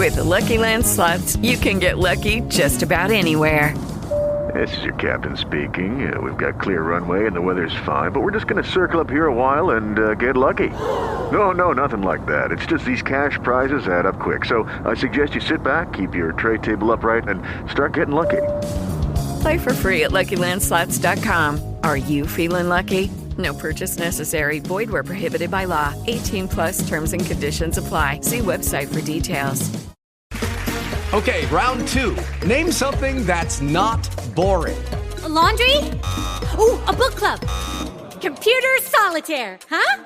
With the Lucky Land Slots, you can get lucky just about anywhere. This is your captain speaking. We've got clear runway and the weather's fine, but we're just going to circle up here a while and get lucky. No, nothing like that. It's just these cash prizes add up quick. So I suggest you sit back, keep your tray table upright, and start getting lucky. Play for free at LuckyLandSlots.com. Are you feeling lucky? No purchase necessary. Void where prohibited by law. 18+ terms and conditions apply. See website for details. Okay, round two. Name something that's not boring. A laundry? Ooh, a book club. Computer solitaire, huh?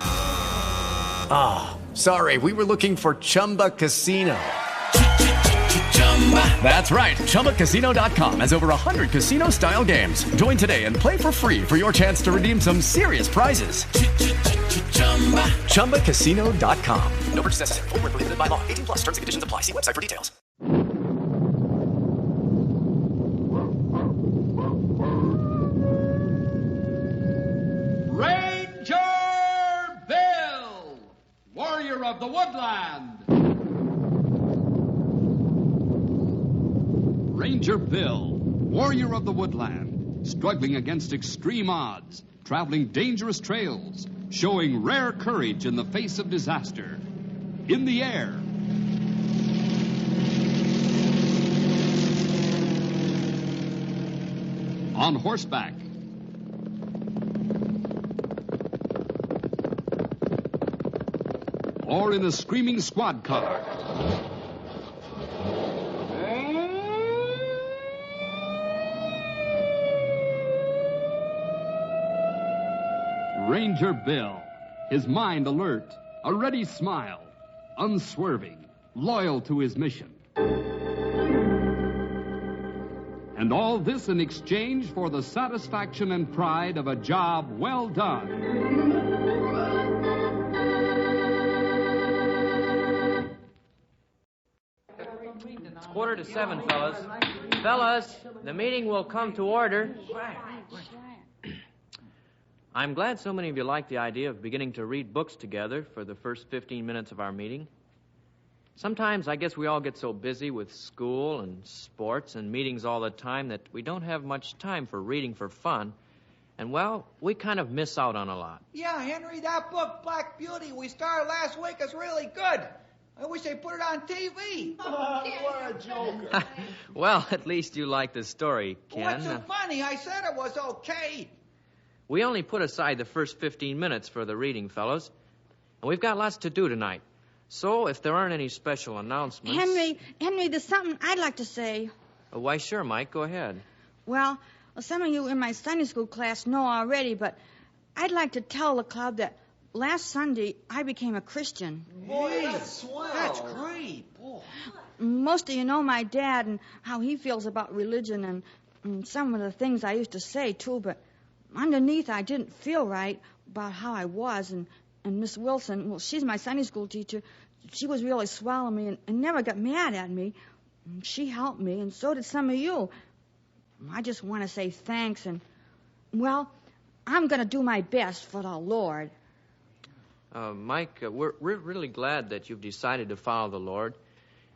Ah, sorry, we were looking for Chumba Casino. That's right, ChumbaCasino.com has over 100 casino-style games. Join today and play for free for your chance to redeem some serious prizes. ChumbaCasino.com. No purchase necessary. Void where prohibited by law. 18+ terms and conditions apply. See website for details. Ranger Bill, warrior of the woodland. Ranger Bill, warrior of the woodland, struggling against extreme odds, traveling dangerous trails, showing rare courage in the face of disaster. In the air. On horseback. Or in a screaming squad car. Ranger Bill, his mind alert, a ready smile, unswerving, loyal to his mission. And all this in exchange for the satisfaction and pride of a job well done. It's 6:45, fellas. Fellas, the meeting will come to order. I'm glad so many of you like the idea of beginning to read books together for the first 15 minutes of our meeting. Sometimes I guess we all get so busy with school and sports and meetings all the time that we don't have much time for reading for fun. And, well, we kind of miss out on a lot. Yeah, Henry, that book, Black Beauty, we started last week is really good. I wish they put it on TV. What a joker. Well, at least you like the story, Ken. What's so funny? I said it was okay. We only put aside the first 15 minutes for the reading, fellows. And we've got lots to do tonight. So, if there aren't any special announcements... Henry, there's something I'd like to say. Why, sure, Mike, go ahead. Well, some of you in my Sunday school class know already, but I'd like to tell the club that last Sunday I became a Christian. Boy, that's swell. That's great. Boy. Most of you know my dad and how he feels about religion and some of the things I used to say, too, but underneath I didn't feel right about how I was, and Miss Wilson, well, she's my Sunday school teacher. She was really swell on me and never got mad at me. She helped me, and so did some of you. I just want to say thanks, and, well, I'm going to do my best for the Lord. Mike, we're really glad that you've decided to follow the Lord.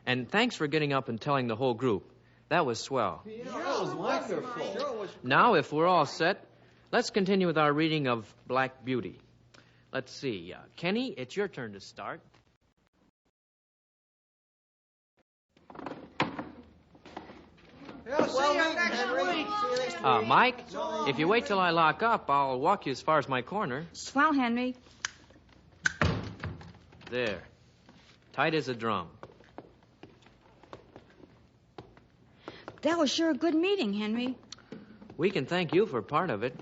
And thanks for getting up and telling the whole group. That was swell. Yeah, that was wonderful. Sure was. Now, if we're all set, let's continue with our reading of Black Beauty. Let's see. Kenny, it's your turn to start. Yeah, see you next week. Mike, if you wait till I lock up, I'll walk you as far as my corner. Swell, Henry. There. Tight as a drum. That was sure a good meeting, Henry. We can thank you for part of it.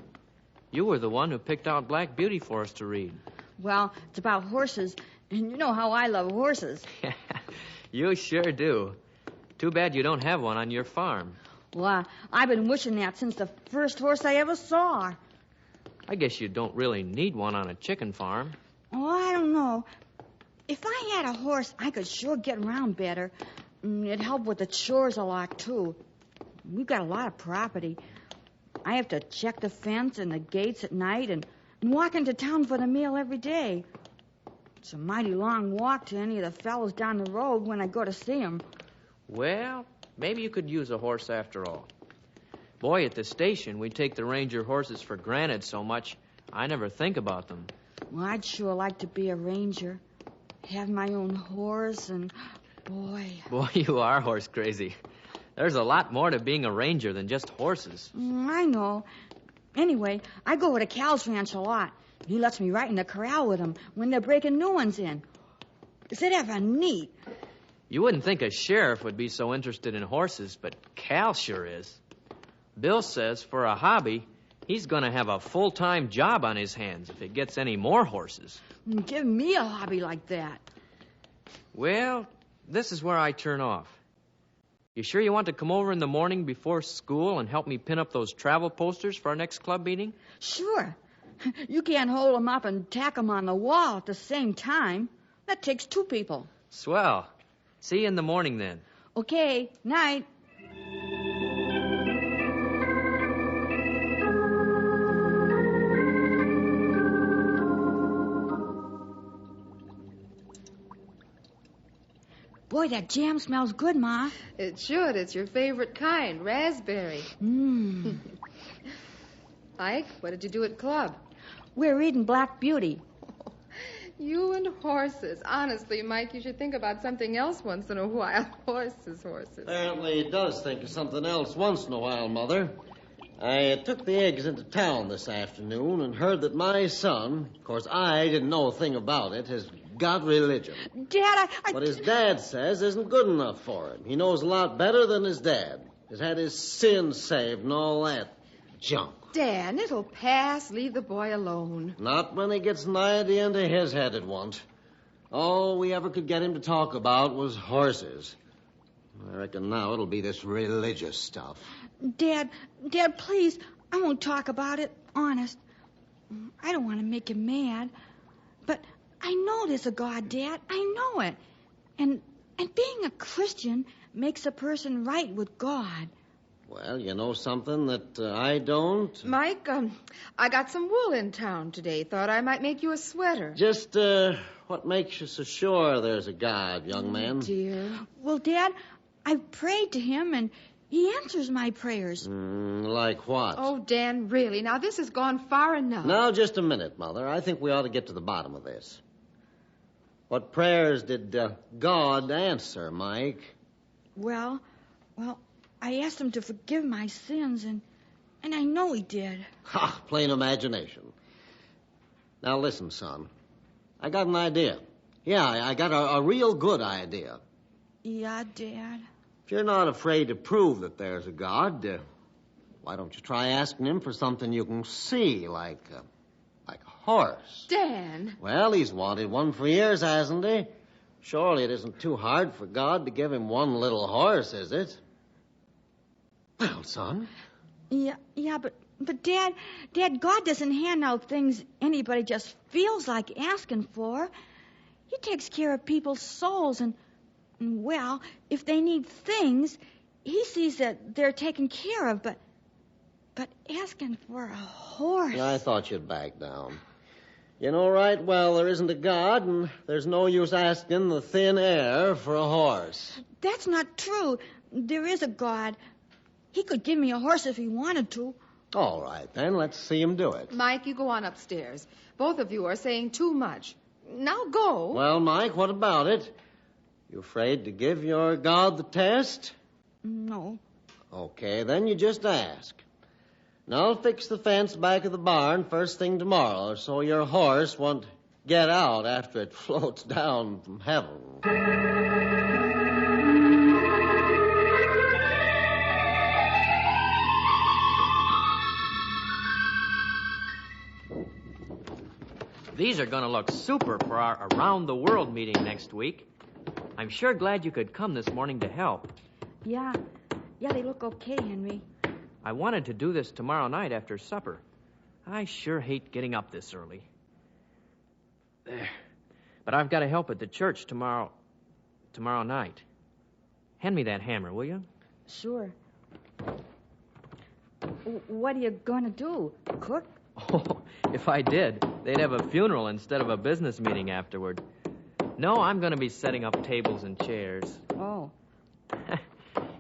You were the one who picked out Black Beauty for us to read. Well, it's about horses, and you know how I love horses. You sure do. Too bad you don't have one on your farm. Well, I've been wishing that since the first horse I ever saw. I guess you don't really need one on a chicken farm. Oh, I don't know. If I had a horse, I could sure get around better. It'd help with the chores a lot, too. We've got a lot of property. I have to check the fence and the gates at night and walk into town for the meal every day. It's a mighty long walk to any of the fellows down the road when I go to see 'em. Well, maybe you could use a horse after all. Boy, at the station, we take the ranger horses for granted so much, I never think about them. Well, I'd sure like to be a ranger. Have my own horse and... Boy, you are horse crazy. There's a lot more to being a ranger than just horses. I know. Anyway, I go over to Cal's ranch a lot. He lets me right in the corral with him when they're breaking new ones in. Is it ever neat? You wouldn't think a sheriff would be so interested in horses, but Cal sure is. Bill says for a hobby, he's going to have a full-time job on his hands if it gets any more horses. Give me a hobby like that. Well, this is where I turn off. You sure you want to come over in the morning before school and help me pin up those travel posters for our next club meeting? Sure. You can't hold 'em up and tack 'em on the wall at the same time. That takes 2 people. Swell. See you in the morning then. Okay, night. Boy, that jam smells good, Ma. It should. It's your favorite kind, raspberry. Ike, what did you do at club? We're reading Black Beauty. You and horses. Honestly, Mike, you should think about something else once in a while. Horses. Apparently he does think of something else once in a while, Mother. I took the eggs into town this afternoon and heard that my son, of course I didn't know a thing about it, has got religion. Dad, What his dad says isn't good enough for him. He knows a lot better than his dad. He's had his sins saved and all that junk. Dan, it'll pass. Leave the boy alone. Not when he gets an idea into his head at once. All we ever could get him to talk about was horses. I reckon now it'll be this religious stuff. Dad, please, I won't talk about it, honest. I don't want to make him mad. But I know there's a God, Dad. I know it. And being a Christian makes a person right with God. Well, you know something that I don't? Mike, I got some wool in town today. Thought I might make you a sweater. Just, what makes you so sure there's a God, young man? Dear. Well, Dad, I've prayed to him, and he answers my prayers. Like what? Oh, Dan, really. Now, this has gone far enough. Now, just a minute, Mother. I think we ought to get to the bottom of this. What prayers did God answer, Mike? Well, I asked him to forgive my sins, and I know he did. Ha! Plain imagination. Now, listen, son. I got an idea. Yeah, I got a real good idea. Yeah, Dad. If you're not afraid to prove that there's a God, why don't you try asking him for something you can see, like a horse? Dan! Well, he's wanted one for years, hasn't he? Surely it isn't too hard for God to give him one little horse, is it? Well, son. Yeah, but Dad, God doesn't hand out things anybody just feels like asking for. He takes care of people's souls, and well, if they need things, he sees that they're taken care of, but asking for a horse... I thought you'd back down. You know right well there isn't a God, and there's no use asking the thin air for a horse. That's not true. There is a God. He could give me a horse if he wanted to. All right, then. Let's see him do it. Mike, you go on upstairs. Both of you are saying too much. Now go. Well, Mike, what about it? You afraid to give your God the test? No. Okay, then you just ask. And I'll fix the fence back of the barn first thing tomorrow so your horse won't get out after it floats down from heaven. These are going to look super for our around-the-world meeting next week. I'm sure glad you could come this morning to help. Yeah, they look okay, Henry. I wanted to do this tomorrow night after supper. I sure hate getting up this early. There. But I've got to help at the church tomorrow night. Hand me that hammer, will you? Sure. What are you going to do? Cook? Oh, if I did, they'd have a funeral instead of a business meeting afterward. No, I'm going to be setting up tables and chairs. Oh.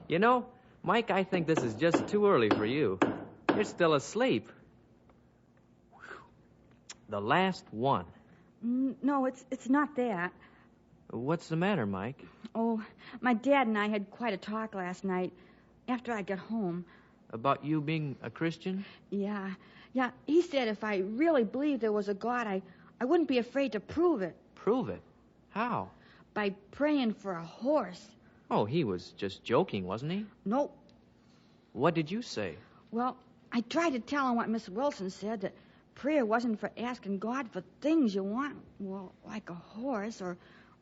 You know, Mike, I think this is just too early for you. You're still asleep. The last one. No, it's not that. What's the matter, Mike? Oh, my dad and I had quite a talk last night after I got home. About you being a Christian? Yeah. He said if I really believed there was a God, I wouldn't be afraid to prove it. Prove it? How? By praying for a horse. Oh, he was just joking, wasn't he? Nope. What did you say? Well, I tried to tell him what Miss Wilson said, that prayer wasn't for asking God for things you want, well, like a horse or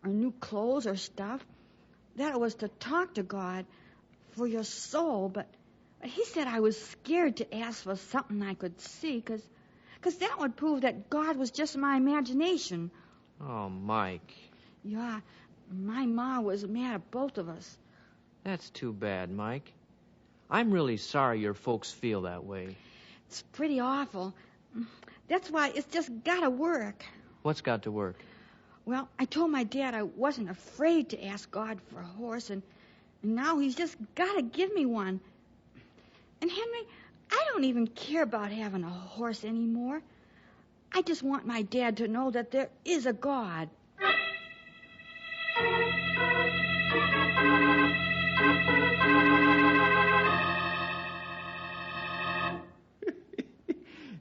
new clothes or stuff. That it was to talk to God for your soul, but he said I was scared to ask for something I could see, because that would prove that God was just my imagination. Oh, Mike. Yeah, my ma was mad at both of us. That's too bad, Mike. I'm really sorry your folks feel that way. It's pretty awful. That's why it's just got to work. What's got to work? Well, I told my dad I wasn't afraid to ask God for a horse, and now he's just got to give me one. And, Henry, I don't even care about having a horse anymore. I just want my dad to know that there is a God.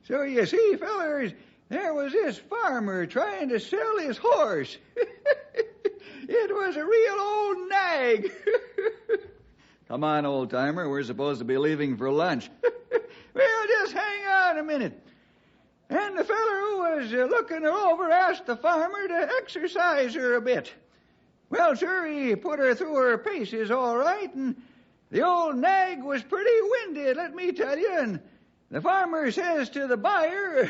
So you see, fellers, there was this farmer trying to sell his horse. It was a real old nag. Come on, old-timer. We're supposed to be leaving for lunch. Well, just hang on a minute. And the feller who was looking her over asked the farmer to exercise her a bit. Well, sir, he put her through her paces all right, and the old nag was pretty winded, let me tell you, and the farmer says to the buyer...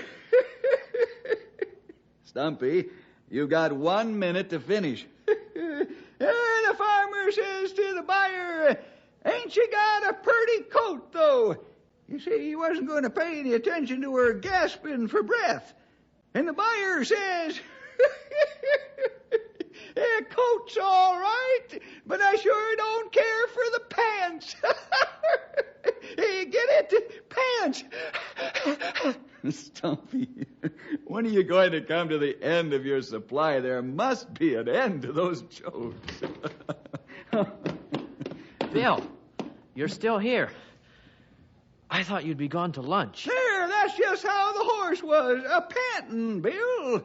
Stumpy, you got 1 minute to finish. The farmer says to the buyer, ain't you got a pretty coat, though? You see, he wasn't going to pay any attention to her gasping for breath. And the buyer says, coat's all right, but I sure don't care for the pants. Get it? Pants. Stumpy, when are you going to come to the end of your supply? There must be an end to those jokes. Bill, you're still here. I thought you'd be gone to lunch. There, that's just how the horse was, a-panting, Bill.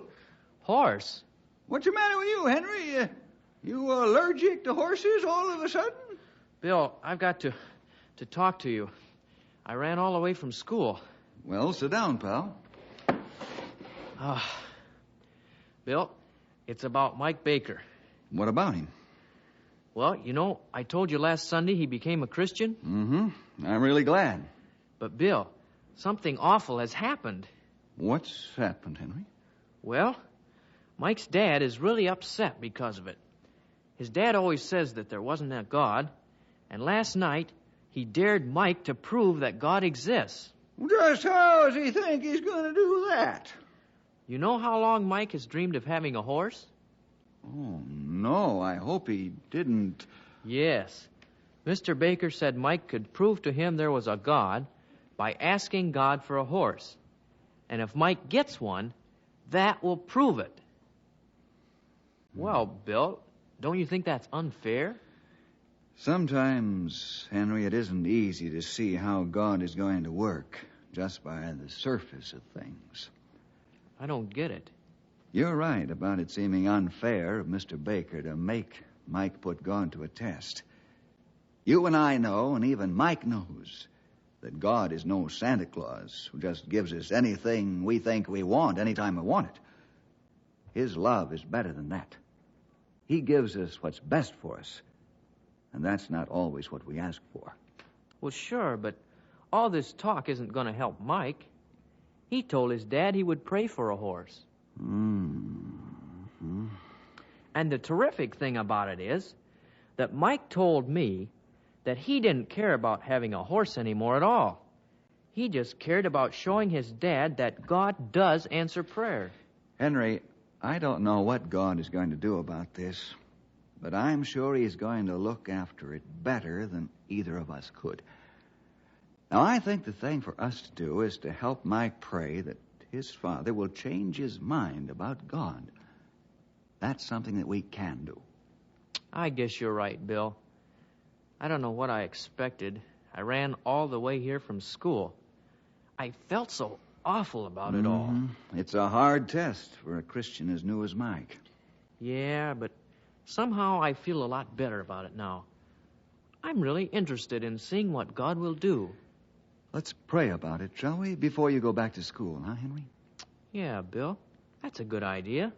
Horse? What's the matter with you, Henry? You allergic to horses all of a sudden? Bill, I've got to talk to you. I ran all the way from school. Well, sit down, pal. Bill, it's about Mike Baker. What about him? Well, you know, I told you last Sunday he became a Christian. Mm-hmm. I'm really glad. But, Bill, something awful has happened. What's happened, Henry? Well, Mike's dad is really upset because of it. His dad always says that there wasn't a God, and last night he dared Mike to prove that God exists. Just how does he think he's going to do that? You know how long Mike has dreamed of having a horse? Oh, no, I hope he didn't. Yes. Mr. Baker said Mike could prove to him there was a God by asking God for a horse. And if Mike gets one, that will prove it. Well, Bill, don't you think that's unfair? Sometimes, Henry, it isn't easy to see how God is going to work just by the surface of things. I don't get it. You're right about it seeming unfair of Mr. Baker to make Mike put God to a test. You and I know, and even Mike knows, that God is no Santa Claus who just gives us anything we think we want anytime we want it. His love is better than that. He gives us what's best for us, and that's not always what we ask for. Well, sure, but all this talk isn't going to help Mike. He told his dad he would pray for a horse. Mm-hmm. And the terrific thing about it is that Mike told me that he didn't care about having a horse anymore at all. He just cared about showing his dad that God does answer prayer. Henry, I don't know what God is going to do about this, but I'm sure he's going to look after it better than either of us could. Now, I think the thing for us to do is to help Mike pray that his father will change his mind about God. That's something that we can do. I guess you're right, Bill. I don't know what I expected. I ran all the way here from school. I felt so awful about it all. It's a hard test for a Christian as new as Mike. Yeah, but somehow I feel a lot better about it now. I'm really interested in seeing what God will do. Let's pray about it, shall we, before you go back to school, huh, Henry? Yeah, Bill. That's a good idea.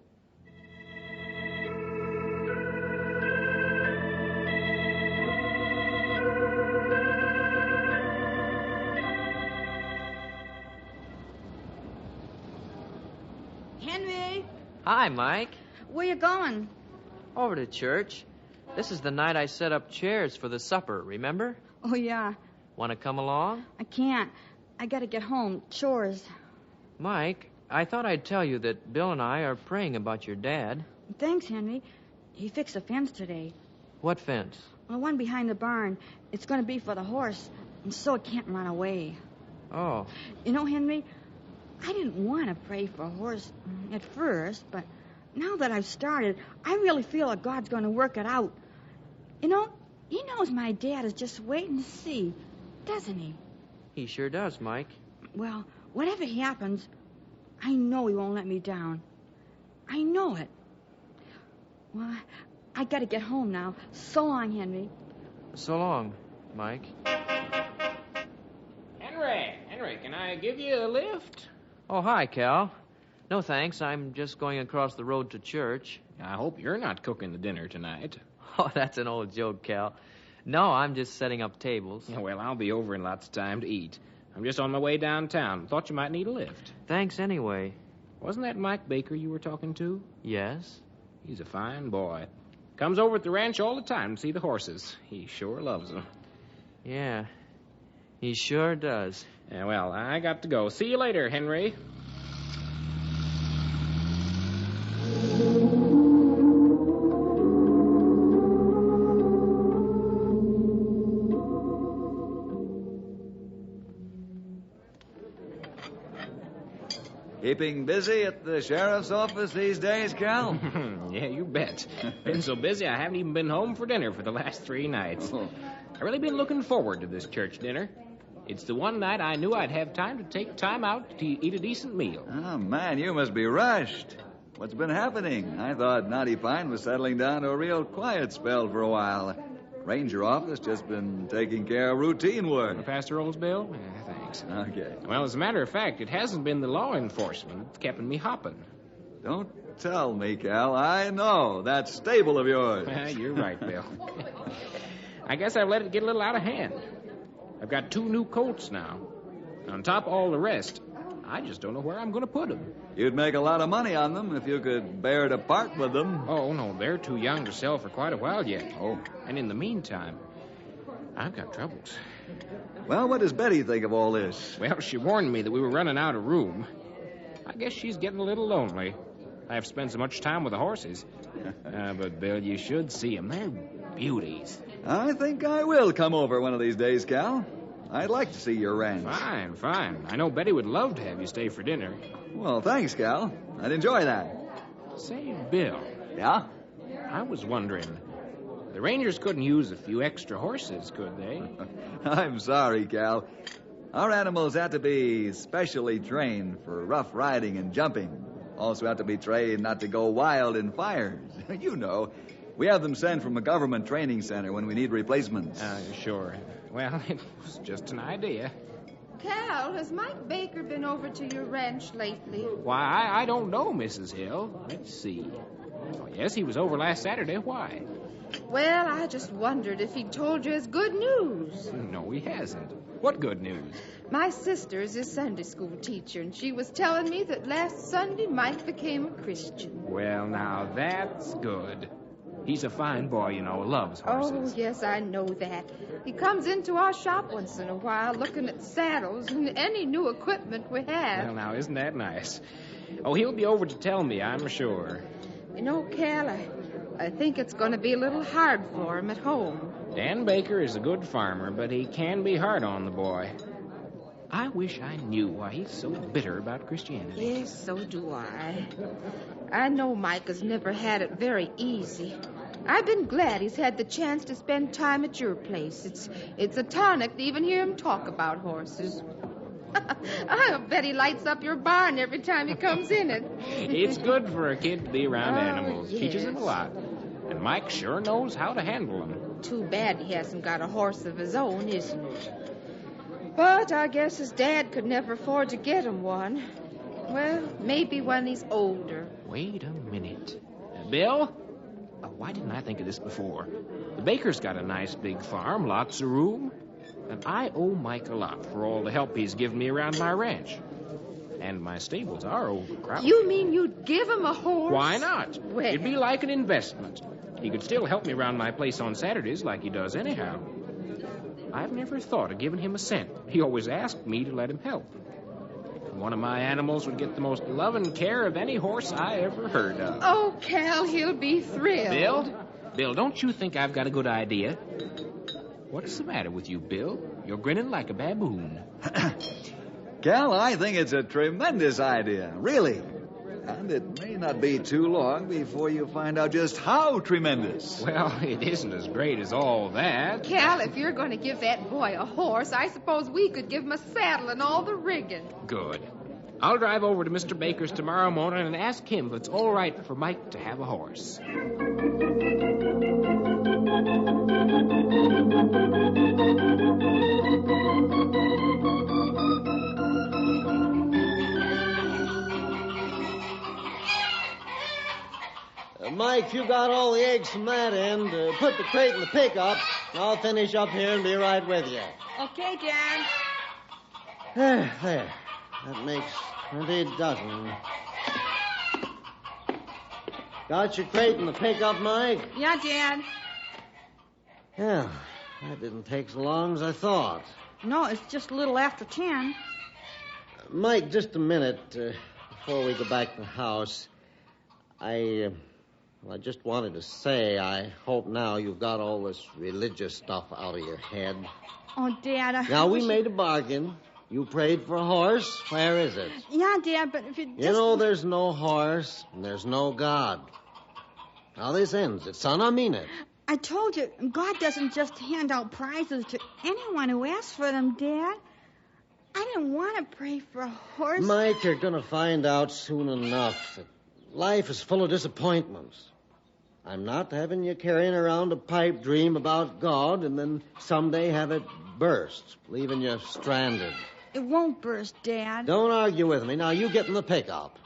Henry, Hi, Mike. where you going? Over to church. This is the night I set up chairs for the supper, remember? Oh, yeah. Want to come along? I can't. I gotta get home. Chores. Mike, I thought I'd tell you that Bill and I are praying about your dad. Thanks, Henry. He fixed the fence today. What fence? The one behind the barn. It's going to be for the horse, and so it can't run away. Oh. You know, Henry, I didn't want to pray for a horse at first, but now that I've started, I really feel that God's going to work it out. You know, he knows my dad is just waiting to see, doesn't he? He sure does, Mike. Well, whatever happens, I know he won't let me down. I know it. Well, I got to get home now. So long, Henry. So long, Mike. Henry, can I give you a lift? Oh, hi, Cal. No, thanks. I'm just going across the road to church. I hope you're not cooking the dinner tonight. Oh, that's an old joke, Cal. No, I'm just setting up tables. Yeah, well, I'll be over in lots of time to eat. I'm just on my way downtown. Thought you might need a lift. Thanks anyway. Wasn't that Mike Baker you were talking to? Yes. He's a fine boy. Comes over at the ranch all the time to see the horses. He sure loves them. Yeah, he sure does. Yeah, well, I got to go. See you later, Henry. Keeping busy at the sheriff's office these days, Cal? Yeah, you bet. Been so busy I haven't even been home for dinner for the last 3 nights. I've really been looking forward to this church dinner. It's the one night I knew I'd have time to take time out to eat a decent meal. Oh, man, you must be rushed. What's been happening? I thought Knotty Pine was settling down to a real quiet spell for a while. Ranger office just been taking care of routine work. The pastoral's bill? Yeah, thanks. Okay. Well, as a matter of fact, it hasn't been the law enforcement that's kept me hopping. Don't tell me, Cal. I know. That stable of yours. You're right, Bill. I guess I've let it get a little out of hand. I've got 2 new colts now. On top of all the rest, I just don't know where I'm going to put them. You'd make a lot of money on them if you could bear to part with them. Oh, no, they're too young to sell for quite a while yet. Oh. And in the meantime, I've got troubles. Well, what does Betty think of all this? Well, she warned me that we were running out of room. I guess she's getting a little lonely. I've spent so much time with the horses. But, Bill, you should see them. They're beauties. I think I will come over one of these days, Cal. I'd like to see your ranch. Fine. I know Betty would love to have you stay for dinner. Well, thanks, Cal. I'd enjoy that. Say, Bill. Yeah? I was wondering, the Rangers couldn't use a few extra horses, could they? I'm sorry, Cal. Our animals have to be specially trained for rough riding and jumping. Also have to be trained not to go wild in fires. You know, we have them sent from a government training center when we need replacements. Sure. Well, it was just an idea. Cal, has Mike Baker been over to your ranch lately? Why, I don't know, Mrs. Hill. Let's see. Oh, yes, he was over last Saturday. Why? Well, I just wondered if he'd told you his good news. No, he hasn't. What good news? My sister's his Sunday school teacher, and she was telling me that last Sunday Mike became a Christian. Well, now, that's good. He's a fine boy, you know, loves horses. Oh, yes, I know that. He comes into our shop once in a while looking at saddles and any new equipment we have. Well, now, isn't that nice? Oh, he'll be over to tell me, I'm sure. You know, Cal, I think it's going to be a little hard for him at home. Dan Baker is a good farmer, but he can be hard on the boy. I wish I knew why he's so bitter about Christianity. Yes, so do I. I know Mike has never had it very easy. I've been glad he's had the chance to spend time at your place. It's a tonic to even hear him talk about horses. I bet he lights up your barn every time he comes in it. It's good for a kid to be around animals. Yes. Teaches him a lot. And Mike sure knows how to handle them. Too bad he hasn't got a horse of his own, isn't it? But I guess his dad could never afford to get him one. Well, maybe when he's older. Wait a minute. Bill? Why didn't I think of this before? The Baker's got a nice big farm, lots of room. And I owe Mike a lot for all the help he's given me around my ranch. And my stables are overcrowded. You mean you'd give him a horse? Why not? Well. It'd be like an investment. He could still help me around my place on Saturdays like he does anyhow. I've never thought of giving him a cent. He always asked me to let him help. One of my animals would get the most loving care of any horse I ever heard of. Oh, Cal, he'll be thrilled. Bill, don't you think I've got a good idea? What's the matter with you, Bill? You're grinning like a baboon. Cal, I think it's a tremendous idea, really. And it may not be too long before you find out just how tremendous. Well, it isn't as great as all that. Cal, if you're going to give that boy a horse, I suppose we could give him a saddle and all the rigging. Good. I'll drive over to Mr. Baker's tomorrow morning and ask him if it's all right for Mike to have a horse. Mike, you got all the eggs from that end. Put the crate in the pickup. I'll finish up here and be right with you. Okay, Dad. There. That makes 20 dozen. Got your crate in the pickup, Mike? Yeah, Dad. Yeah, that didn't take so long as I thought. No, it's just a little after 10. Mike, just a minute before we go back to the house. I just wanted to say I hope now you've got all this religious stuff out of your head. Oh, Dad, Now, we made a bargain. You prayed for a horse. Where is it? Yeah, Dad, but if you just... You know, there's no horse and there's no God. Now, this ends it, son. I mean it. I told you, God doesn't just hand out prizes to anyone who asks for them, Dad. I didn't want to pray for a horse. Mike, you're going to find out soon enough that life is full of disappointments. I'm not having you carrying around a pipe dream about God and then someday have it burst, leaving you stranded. It won't burst, Dad. Don't argue with me. Now, you get in the pickup.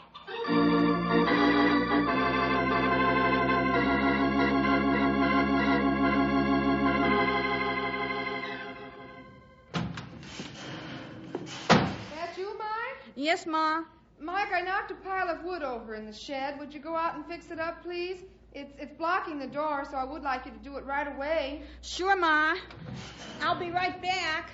That you, Mike? Yes, Ma. Mike, I knocked a pile of wood over in the shed. Would you go out and fix it up, please? It's blocking the door, so I would like you to do it right away. Sure, Ma. I'll be right back.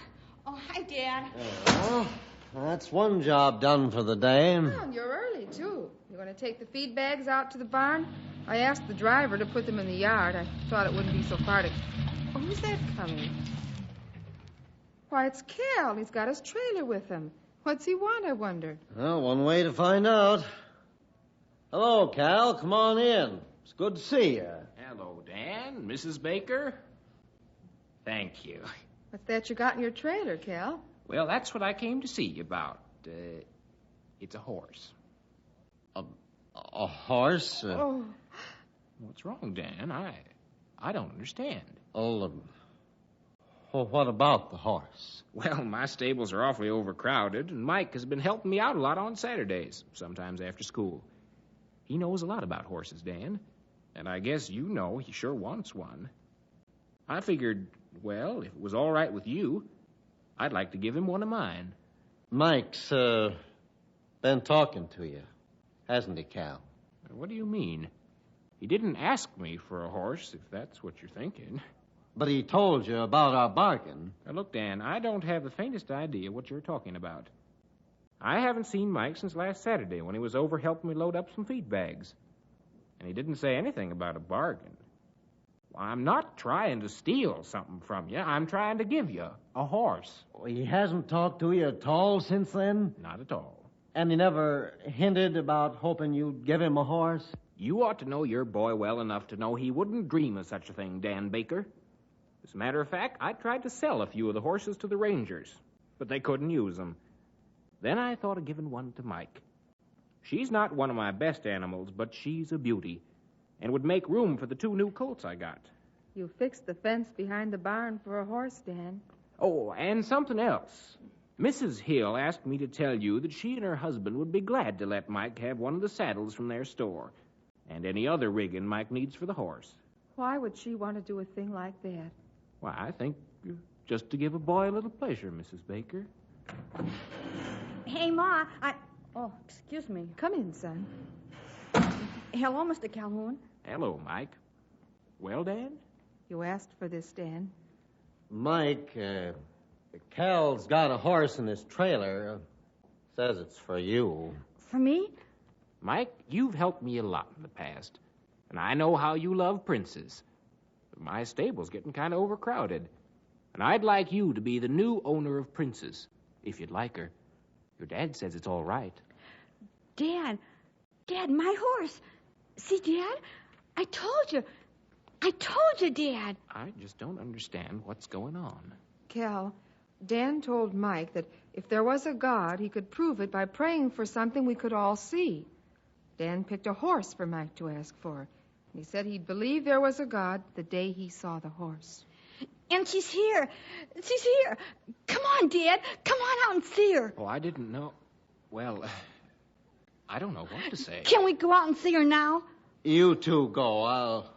Oh, hi, Dad. Well, that's one job done for the day. Oh, and you're early, too. You're going to take the feed bags out to the barn? I asked the driver to put them in the yard. I thought it wouldn't be so far to... Oh, who's that coming? Why, it's Cal. He's got his trailer with him. What's he want, I wonder? Well, one way to find out. Hello, Cal. Come on in. It's good to see you. Hello, Dan. Mrs. Baker. Thank you. What's that you got in your trailer, Cal? Well, that's what I came to see you about. It's a horse. A horse? Oh. What's wrong, Dan? I don't understand. Well, what about the horse? Well, my stables are awfully overcrowded, and Mike has been helping me out a lot on Saturdays, sometimes after school. He knows a lot about horses, Dan, and I guess you know he sure wants one. I figured, well, if it was all right with you, I'd like to give him one of mine. Mike's been talking to you, hasn't he, Cal? What do you mean? He didn't ask me for a horse, if that's what you're thinking. But he told you about our bargain. Now, look, Dan, I don't have the faintest idea what you're talking about. I haven't seen Mike since last Saturday when he was over helping me load up some feed bags. And he didn't say anything about a bargain. Well, I'm not trying to steal something from you. I'm trying to give you a horse. Well, he hasn't talked to you at all since then? Not at all. And he never hinted about hoping you'd give him a horse? You ought to know your boy well enough to know he wouldn't dream of such a thing, Dan Baker. As a matter of fact, I tried to sell a few of the horses to the Rangers, but they couldn't use them. Then I thought of giving one to Mike. She's not one of my best animals, but she's a beauty, and would make room for the 2 new colts I got. You fixed the fence behind the barn for a horse, Dan. Oh, and something else. Mrs. Hill asked me to tell you that she and her husband would be glad to let Mike have one of the saddles from their store, and any other rigging Mike needs for the horse. Why would she want to do a thing like that? Why, I think just to give a boy a little pleasure, Mrs. Baker. Hey, Ma, Oh, excuse me. Come in, son. Hello, Mr. Calhoun. Hello, Mike. Well, Dan? You asked for this, Dan. Mike, Cal's got a horse in his trailer. Says it's for you. For me? Mike, you've helped me a lot in the past, and I know how you love Prince's. But my stable's getting kind of overcrowded, and I'd like you to be the new owner of Prince's, if you'd like her. Your dad says it's all right. Dad, my horse. See, Dad, I told you, Dad. I just don't understand what's going on. Cal, Dan told Mike that if there was a God, he could prove it by praying for something we could all see. Dan picked a horse for Mike to ask for. And he said he'd believe there was a God the day he saw the horse. And she's here. Come on, Dad. Come on out and see her. Oh, I didn't know. Well, I don't know what to say. Can we go out and see her now? You two go.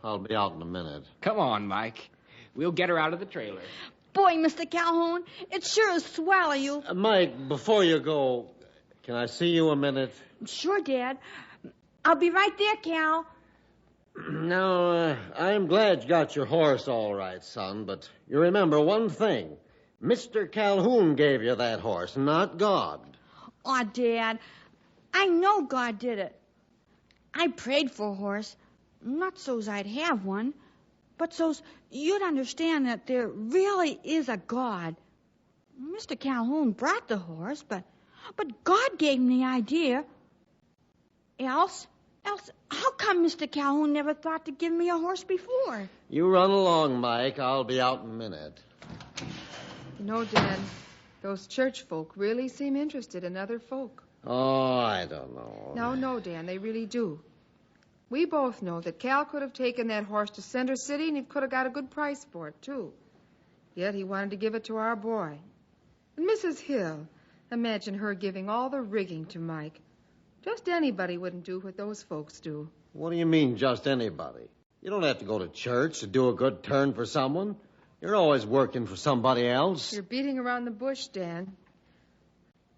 I'll be out in a minute. Come on, Mike. We'll get her out of the trailer. Boy, Mr. Calhoun, it sure is swell of you. Mike, before you go, can I see you a minute? Sure, Dad. I'll be right there, Cal. Now, I'm glad you got your horse all right, son, but you remember one thing. Mr. Calhoun gave you that horse, not God. Aw, Dad, I know God did it. I prayed for a horse, not so's I'd have one, but so's you'd understand that there really is a God. Mr. Calhoun brought the horse, but God gave him the idea. Else, how come Mr. Calhoun never thought to give me a horse before? You run along, Mike. I'll be out in a minute. You know, Dan, those church folk really seem interested in other folk. Oh, I don't know. No, Dan, they really do. We both know that Cal could have taken that horse to Center City, and he could have got a good price for it, too. Yet he wanted to give it to our boy. And Mrs. Hill, imagine her giving all the rigging to Mike. Just anybody wouldn't do what those folks do. What do you mean, just anybody? You don't have to go to church to do a good turn for someone. You're always working for somebody else. You're beating around the bush, Dan.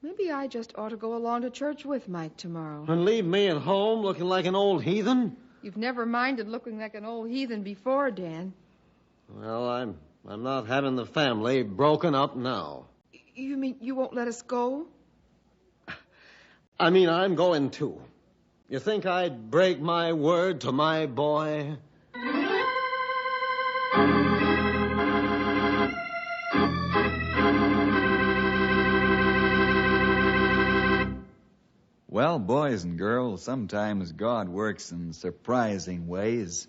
Maybe I just ought to go along to church with Mike tomorrow. And leave me at home looking like an old heathen? You've never minded looking like an old heathen before, Dan. Well, I'm not having the family broken up now. You mean you won't let us go? I mean, I'm going too. You think I'd break my word to my boy? Well, boys and girls, sometimes God works in surprising ways.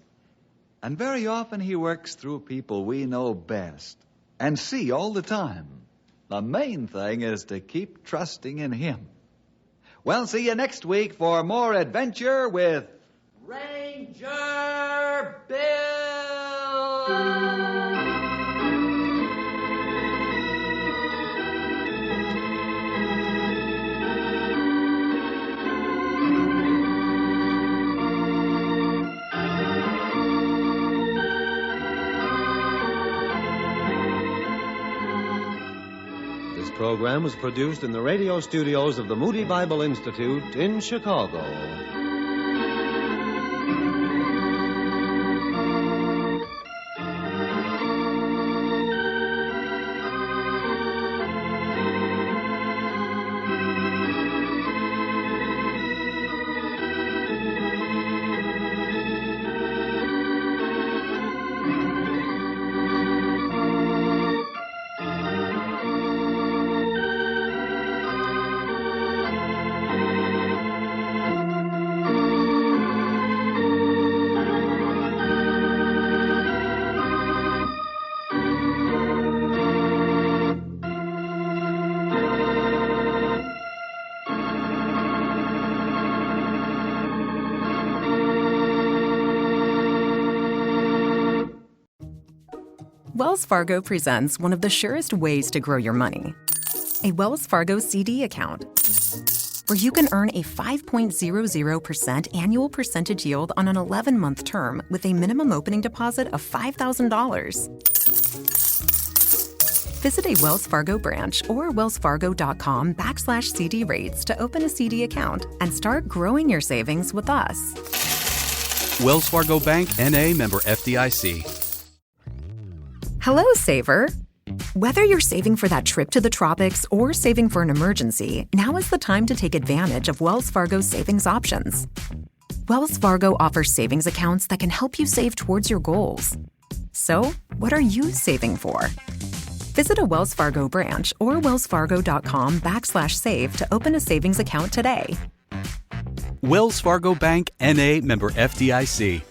And very often he works through people we know best and see all the time. The main thing is to keep trusting in him. Well, see you next week for more adventure with Ranger Bill! This program was produced in the radio studios of the Moody Bible Institute in Chicago. Wells Fargo presents one of the surest ways to grow your money. A Wells Fargo CD account, where you can earn a 5.00% annual percentage yield on an 11-month term with a minimum opening deposit of $5,000. Visit a Wells Fargo branch or wellsfargo.com/CD rates to open a CD account and start growing your savings with us. Wells Fargo Bank, N.A., member FDIC. Hello, saver. Whether you're saving for that trip to the tropics or saving for an emergency, now is the time to take advantage of Wells Fargo's savings options. Wells Fargo offers savings accounts that can help you save towards your goals. So, what are you saving for? Visit a Wells Fargo branch or wellsfargo.com/save to open a savings account today. Wells Fargo Bank, N.A., member FDIC.